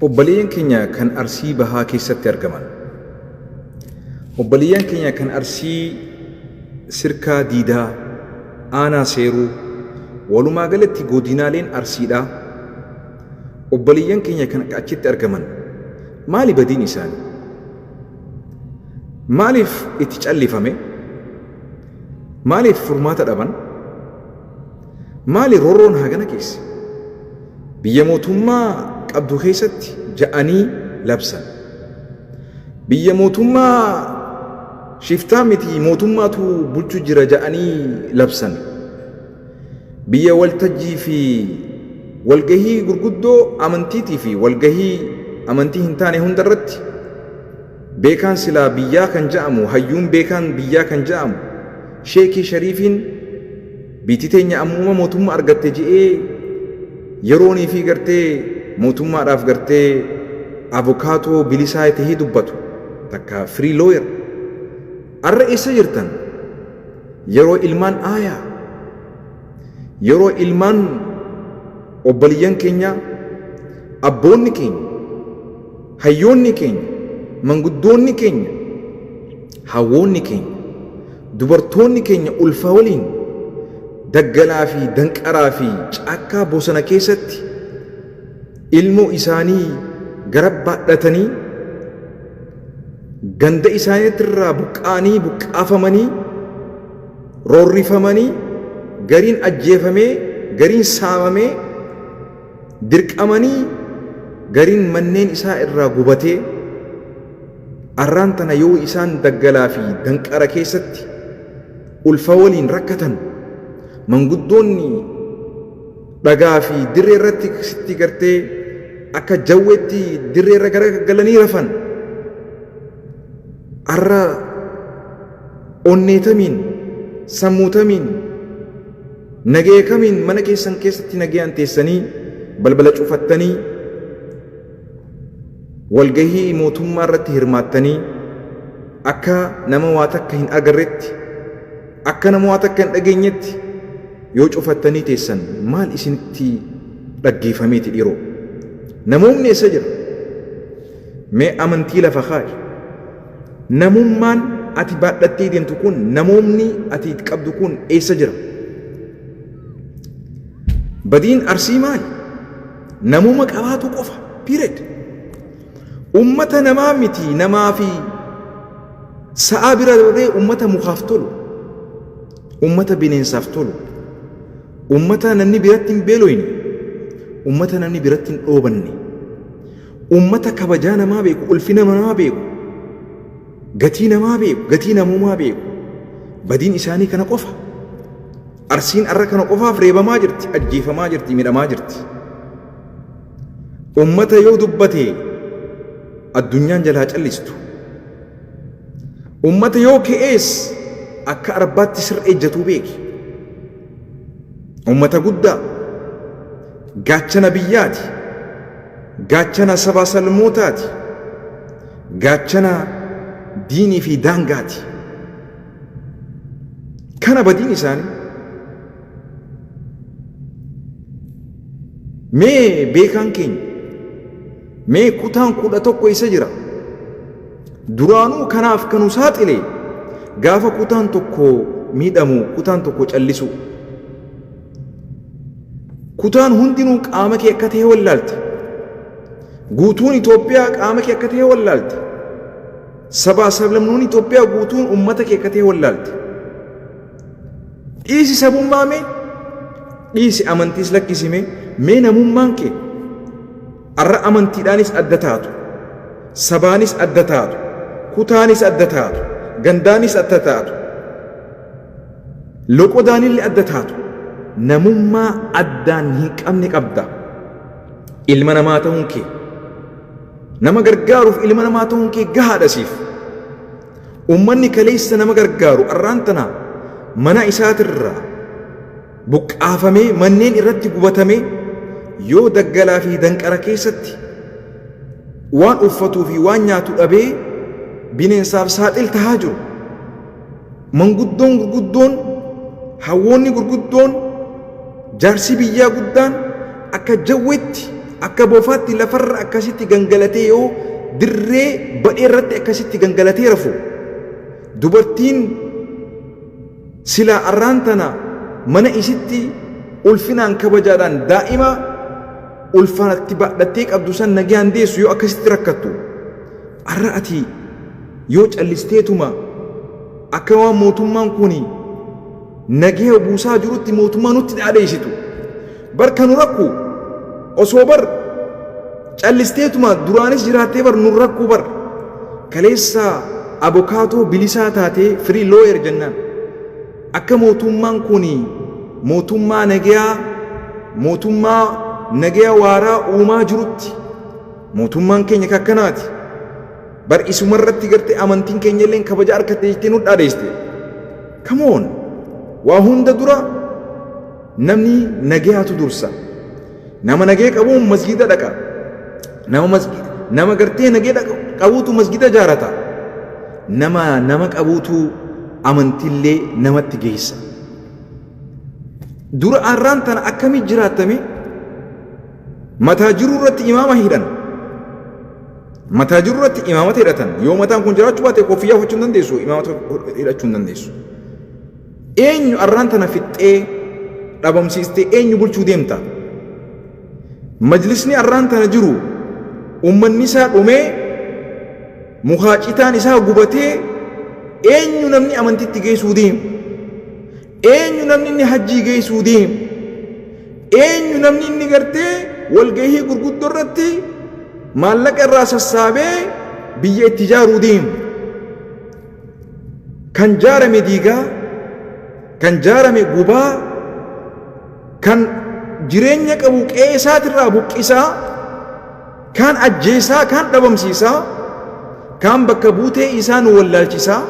Obboleeyyan keenya kan Arsii Bahaa keessatti argaman. Obboleeyyan keenya kan Arsii Sirkaa Diidaa, Aanaa Seeruu, walumaa galatti godinaaleen Arsiidhaa. Obboleeyyan keenya kan achitti argaman maali badiin isaanii? Maaliif itti callifame? Maaliif furmaata dhaban? Maali roorroon hagana keessa? Biyya mootummaa qabdu keessatti ja'anii labsan. Biyya mootummaa shiftaa miti mootummaatu bulchu jira ja'anii labsan. Biyya waltajjii fi walgahii gurguddoo amantiitii fi walgahii amantii hin taane hundarratti beekaan silaa biyyaa kan ja'amu, hayyuun beekaan biyyaa kan ja'amu, sheekii shariifiin biitii teenya ammuma mootummaa argatte je'ee yeroonii fi gartee mootummaadhaaf gartee abukaatoo bilisaa ta'ee dubbatu takka free lawyer. Arra eessa jirtan? Yeroo ilmaan aayaa, yeroo ilmaan obboleeyyan keenya, abboonni keenya, hayyoonni keenya, manguddoonni keenya, hawwoonni keenya, dubartoonni keenya ulfa waliin daggalaa fi danqaraa fi caakkaa bosona keessatti ilmoo isaanii gara baadhatanii ganda isaaniitirraa buqqaanii buqqaafamanii roorrifamanii gariin ajjeefamee gariin saamamee dirqamanii gariin manneen isaa irraa gubatee arraan tana yoo isaan daggalaa fi danqara keessatti ulfa waliin rakkatan manguddoonni dhagaa fi dirree irratti sitti gartee akka jawweetti dirree irra garagalanii rafan arra onneetamiin sammuutamiin nageekamiin mana keessan keessatti nagayaan teessanii balbala cufattanii walgahii mootummaa irratti hirmaattanii akka nama waa takka hin agarretti akka nama waa takka hin dhageenyetti yoo cufattanii teessan maal isinitti dhaggeeffameeti dhiiroo? Namoonni eessa jira? Mee amantii lafa kaa'i. Namummaan ati baadhattee deemtu kun, namoonni ati qabdu kun eessa jira? Badiin Arsii maali? Namuma qabaatu qofa. Period. Ummata namaa miti, namaa fi sa'aa bira darbee ummata mukaaf tolu, ummata bineensaaf tolu, ummata namni biratti hin beeloyne, ummata namni biratti hin dhoobanne, ummata kabajaa namaa beeku, ulfina namaa beeku, gatii namaa beeku, gatii namummaa beeku. Badiin isaanii kana qofa. Arsiin arra kana qofaaf reebamaa jirti, ajjeefamaa jirti, midhamaa jirti. Ummata yoo dubbate addunyaan jalaa callistu. Ummata yoo ka'ees akka arbaatti sirra ejjatuu beeki. Ummata guddaa gaachana biyyaati, gaachana sabaa salmootaati, gaachana diinii fi daangaati. Kana badiin isaanii. Mee beekaan keenya, mee kutaan 11 isa jira? Duraanuu kanaaf kanu saaxile gaafa kutaan tokko miidhamu, kutaan tokko callisu. Kutaan hundinuu qaama kee akka ta'e wallaalte. Guutuun Itoophiyaa qaama kee akka ta'e wallaalte. Sabaa sablamnoonni Itoophiyaa guutuun ummata kee akka ta'e wallaalte. Dhiisi sabummaa mee? Dhiisi amantiis lakkisime mee namummaan kee? Arra amantiidhaanis adda taatu, sabaanis adda taatu, kutaanis adda taatu, gandaanis adda taatu, loqodaanillee adda taatu. Namummaa addaan hin qabne qabda. Ilma namaa ta'uun kee, nama gargaaruuf ilma namaa ta'uun kee gahaadha siif. Ummanni kaleessa nama gargaaru arraan tana mana isaatirraa buqqaafamee manneen irratti gubatamee yoo daggalaa fi danqara keessatti waan uffatuu fi waan nyaatu dhabee bineensaaf saaxil tahaa jiru. Manguddoon gurguddoon, hawwoonni gurguddoon, jaarsi biyyaa guddaan akka jawweetti akka bofaatti lafarra akkasitti gangalatee yoo dirree badhee irratti akkasitti gangalatee rafu dubartiin silaa arraan tana mana isitti ulfinaan kabajaadhaan daa'ima ulfaatti baadhattee qabdu san nagaan deessu yoo akkasitti rakkattu arra ati yoo callisteetuma akka waan mootummaan kuni nagee buusaa jirutti mootummaa nutti dhaadheessitu bar kanu rakku osoo bar callisteetuma duraanis jiraattee bar nun rakku bar kaleessa abokaatoo bilisaa taatee firii looyer jennaan akka mootummaan kuni mootummaa nagayaa waaraa uumaa jirutti mootummaan keenya kakkanaati bar isumarratti gartee amantiin keenya illee kabaja harkatte jettee nu dhaadheessite come on waa hunda dura namni nagayaatu dursa nama nagee qabuun masgida dhaqa nama gartee nagee qabuutu masgida jaarata nama qabuutu amantiillee namatti geessa dura arraan tana akkamii jiraattame mataa jiru irratti imaama hidhan mataa jiru irratti imaamata hidhatan yoo mataan kun jiraachuu baate koffiyyaa uffachuu hin dandeessu imaamata hidhachuu hin dandeessu eenyu arraan tana fixxee dhabamsiistee eenyu bulchuu deemta majlisni arraan tana jiru ummanni isaa dhumee muhaacitaan isaa gubatee eenyu namni amantitti geessuu deemu eenyu namni inni hajjii geessuu deemu eenyu namni inni gartee walgahii gurguddoo irratti maallaqa irraa sassaabee biyya itti ijaaruu deemu kan jaarame diigaa kan jaarame gubaa kan jireenya qabu qe'ee isaatirraa buqqisaa kan ajjeesaa kan dhabamsiisaa kan bakka buutee isaa nu wallaalchisaa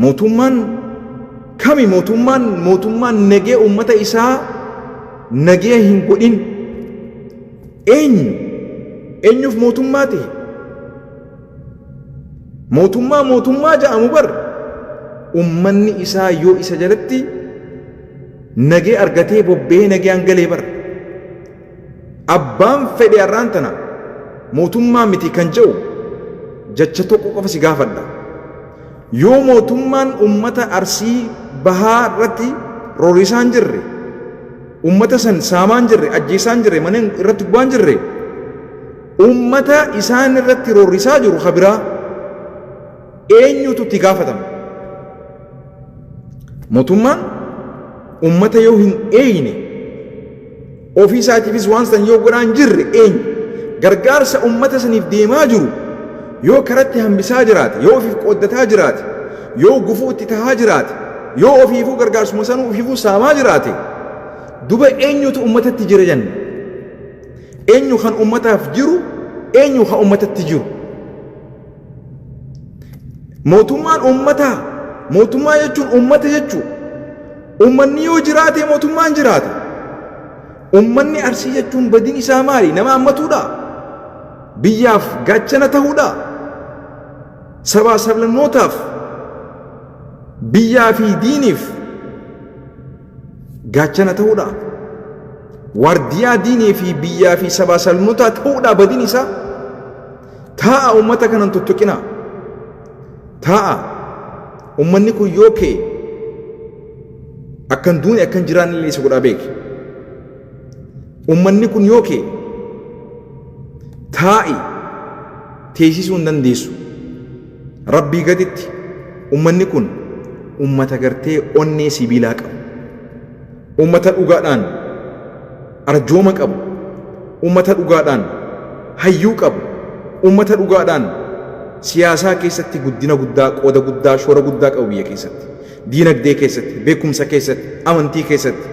mootummaan kami mootummaan nagee ummata isaa nagee hin godhin eenyuuf mootummaa ta'e mootummaa ja'amu bar ummanni isaa yoo isa jalatti nagee argatee bobbee nagee hangalee bar abbaan fedhe arraan tana mootummaa miti kan jedhu jecha tokko qofa si gaafadha yoo mootummaan ummata arsii bahaa irratti roorrisaan jirre ummata san saamaan jirre ajjeesaan jirre mana irratti gubaan jirre ummata isaan irratti roorrisaa jiru habiraa eenyutu itti gaafatama mootummaan ummata yoo hin eeyne ofii isaatiifis waan san yoo godhaan jirre eenyu gargaarsa ummata saniif deemaa jiru yoo karatti hambisaa jiraate yoo ofiif qooddataa jiraate yoo gufuu itti tahaa jiraate yoo ofiifuu gargaarsuma sanuu ofiifuu saamaa jiraate duba eenyutu ummatatti jira janne eenyu kan ummataaf jiru eenyu kan ummatatti jiru mootummaan ummataa mootummaa jechuun ummata jechuu ummanni yoo jiraate mootummaan jiraata ummanni arsii jechuun badin isaa maali nama ammatuudha biyyaaf gaachana ta'uudha sabaa sablammootaaf biyyaa fi diiniif gaachana ta'uudha waardiyaa diinii fi biyyaa fi sabaa sablammootaa ta'uudha badin isaa taa'a ummata kanan tuttuqina taa'a ummanni kun yoo kee akkan duuni akkan jiraan illee isa godhaa beeki ummanni kun yoo kee taa'i teessisuu hin dandeessu rabbii gaditti ummanni kun ummata gartee onnee sibiilaa qabu ummata dhugaadhaan arjooma qabu ummata dhugaadhaan hayyuu qabu ummata dhugaadhaan siyaasaa keessatti guddina guddaa qooda guddaa shoora guddaa qabu biyya keessatti diinagdee keessatti beekumsa keessatti amantii keessatti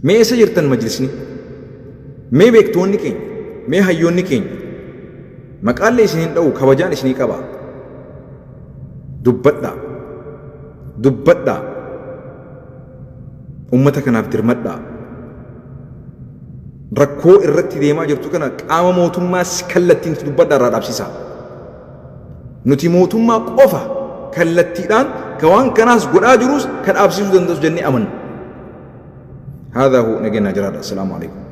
mee eessa jirtan majlisni mee beektoonni keenya mee hayyoonni keenya maqaallee isiniin dha'u kabajaan isinii qaba dubbadhaa ummata kanaaf dirmadhaa rakkoo irratti deemaa jirtu kana qaama mootummaas kallattiin dubbadhaa irraa dhaabsisaa nuti mootummaa qofa kallattiidhaan ka waan kanaas godhaa jirus ka dhaabsisuu danda'u jennee amanna هذا هو نجينا جراد. السلام عليكم.